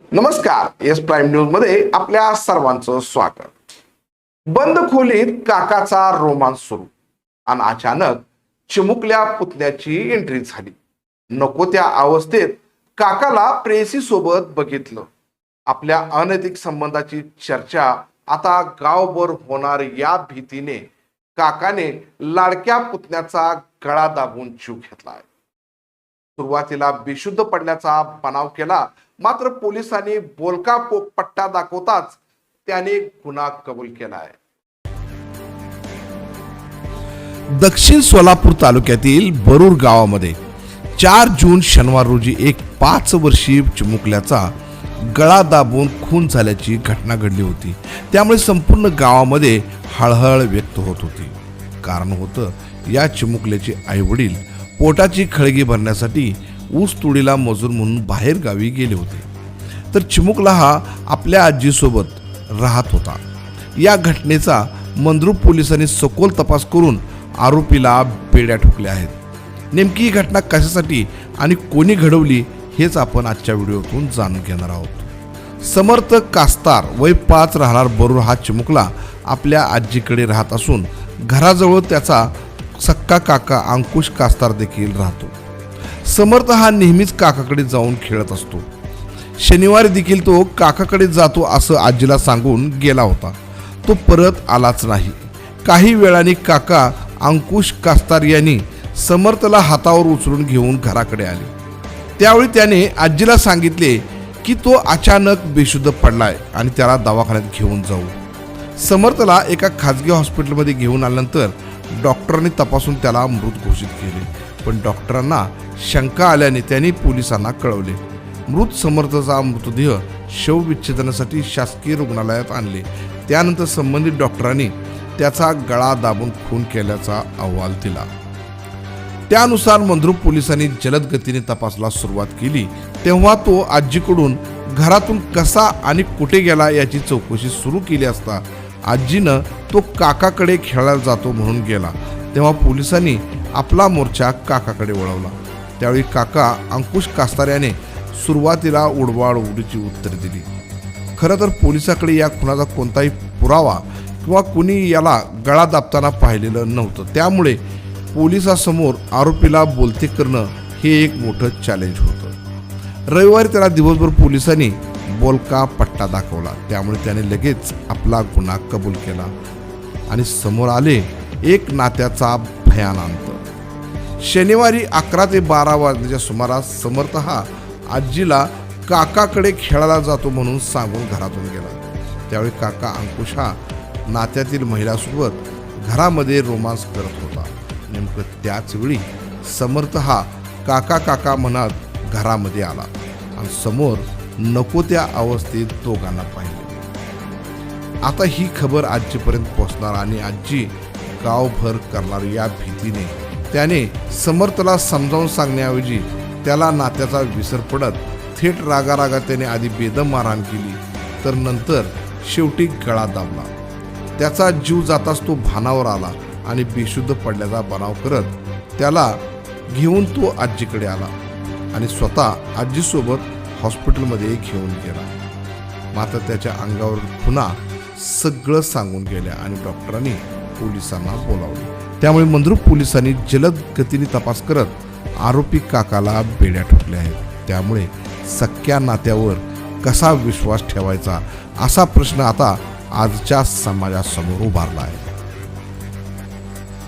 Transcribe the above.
नमस्कार, S prime news मध्ये आपल्या सर्वांचं स्वागत. बंद खोलीत काकाचा रोमांस सुरू आणि अचानक चिमुकल्या पुतण्याची एंट्री झाली. नको त्या अवस्थेत काकाला प्रेयसी सोबत बघितलं. आपल्या अनैतिक संबंधाची चर्चा आता गावभर होणार या भीतीने काकाने लाडक्या पुतण्याचा गळा दाबून जीव घेतलाय. सुरुवातीला बेशुद्ध पडल्याचा बनाव केला, मात्र पोलिसांनी बोलका पट्टा दाखवताच त्याने गुन्हा कबूल केलाय. दक्षिण सोलापूर तालुक्यातील बरूर गावामध्ये 4 जून शनिवार रोजी एक 5 वर्षीय चिमुकल्याचा गळा दाबून खून झाल्याची घटना घडली होती. त्यामुळे संपूर्ण गावामध्ये हळहळ व्यक्त होत होती. कारण होतं, या चिमुकल्याचे आई वडील पोटाची खळगी भरण्यासाठी ऊस तोडीला मजूर म्हणून बाहेर गावी गेले होते. तर चिमुकला हा आपल्या आजीसोबत राहत होता. या घटनेचा मंद्रुप पोलिसांनी सखोल तपास करून आरोपीला बेड्या ठोकल्या आहेत. नेमकी ही घटना कशासाठी आणि कोणी घडवली हेच आपण आजच्या व्हिडिओतून जाणून घेणार आहोत. समर्थ कास्तार वय 5 राहणार बरूर हा चिमुकला आपल्या आजीकडे राहत असून घराजवळ त्याचा सक्का काका अंकुश कास्तार देखील राहतो. समर्थ हा नेहमीच काकाकडे जाऊन खेळत असतो. शनिवारी देखील तो काकाकडे जातो असं आजीला सांगून गेला होता. तो परत आलाच नाही. काही वेळाने काका अंकुश कास्तार यांनी समर्थला हातावर उचलून घेऊन घराकडे आले. त्यावेळी त्याने आजीला सांगितले की तो अचानक बेशुद्ध पडलाय आणि त्याला दवाखान्यात घेऊन जाऊ. समर्थला एका खाजगी हॉस्पिटलमध्ये घेऊन आल्यानंतर डॉक्टरांनी तपासून त्याला मृत घोषित केले. पण डॉक्टरांना शंका आल्याने त्यांनी पोलिसांना कळवले. मृत समर्थचा मृतदेह शवविच्छेदनासाठी शासकीय रुग्णालयात आणले. त्यानंतर संबंधित डॉक्टरांनी त्याचा गळा दाबून खून केल्याचा अहवाल दिला. त्यानुसार मंद्रुप पोलिसांनी जलद गतीने तपासाला सुरुवात केली. तेव्हा तो आजीकडून घरातून कसा आणि कुठे गेला याची चौकशी सुरू केली असता आजीनं तो काकाकडे खेळायला जातो म्हणून गेला. तेव्हा पोलिसांनी आपला मोर्चा काकाकडे वळवला. त्यावेळी काका अंकुश कास्तार याने सुरुवातीला उडवाउडवीची उत्तरे दिली. खरं तर पोलिसाकडे या खुनाचा कोणताही पुरावा किंवा कुणी याला गळा दाबताना पाहिलेलं नव्हतं. त्यामुळे पोलिसांसमोर आरोपीला बोलते करणं हे एक मोठं चॅलेंज होतं. रविवारी त्याला दिवसभर पोलिसांनी बोलका पट्टा दाखवला. त्यामुळे त्याने लगेच आपला गुन्हा कबूल केला आणि समोर आले एक नात्याचा भयान अंत. शनिवारी 11 ते 12 वाजण्याच्या सुमारास समर्थ हा आजीला काकाकडे खेळायला जातो म्हणून सांगून घरातून गेला. त्यावेळी काका अंकुश हा नात्यातील महिलासोबत घरामध्ये रोमांस करत होता. नेमकं त्याच वेळी समर्थ हा काका काका म्हणत घरामध्ये आला आणि समोर नको त्या अवस्थेत दोघांना पाहिले. आता ही खबर आजीपर्यंत पोहोचणार आणि आजी गावभर करणार या भीतीने त्याने समर्थला समजावून सांगण्याऐवजी त्याला नात्याचा विसर पडत थेट रागारागा त्याने आधी बेदम मारहाण केली, तर नंतर शेवटी गळा दाबला. त्याचा जीव जाताच तो भानावर आला आणि बेशुद्ध पडल्याचा बनाव करत त्याला घेऊन तो आजीकडे आला आणि स्वतः आजीसोबत हॉस्पिटलमध्ये घेऊन गेला. मात्र त्याच्या अंगावर खुणा सगळं सांगून गेल्या आणि डॉक्टरांनी पोलिसांना बोलावले. त्यामुळे मंद्रुप पोलिसांनी जलद गतीने तपास करत आरोपी काकाला बेड्या ठोकल्या आहेत. त्यामुळे सख्या नात्यावर कसा विश्वास ठेवायचा असा प्रश्न आता आजच्या समाजासमोर उभारला आहे.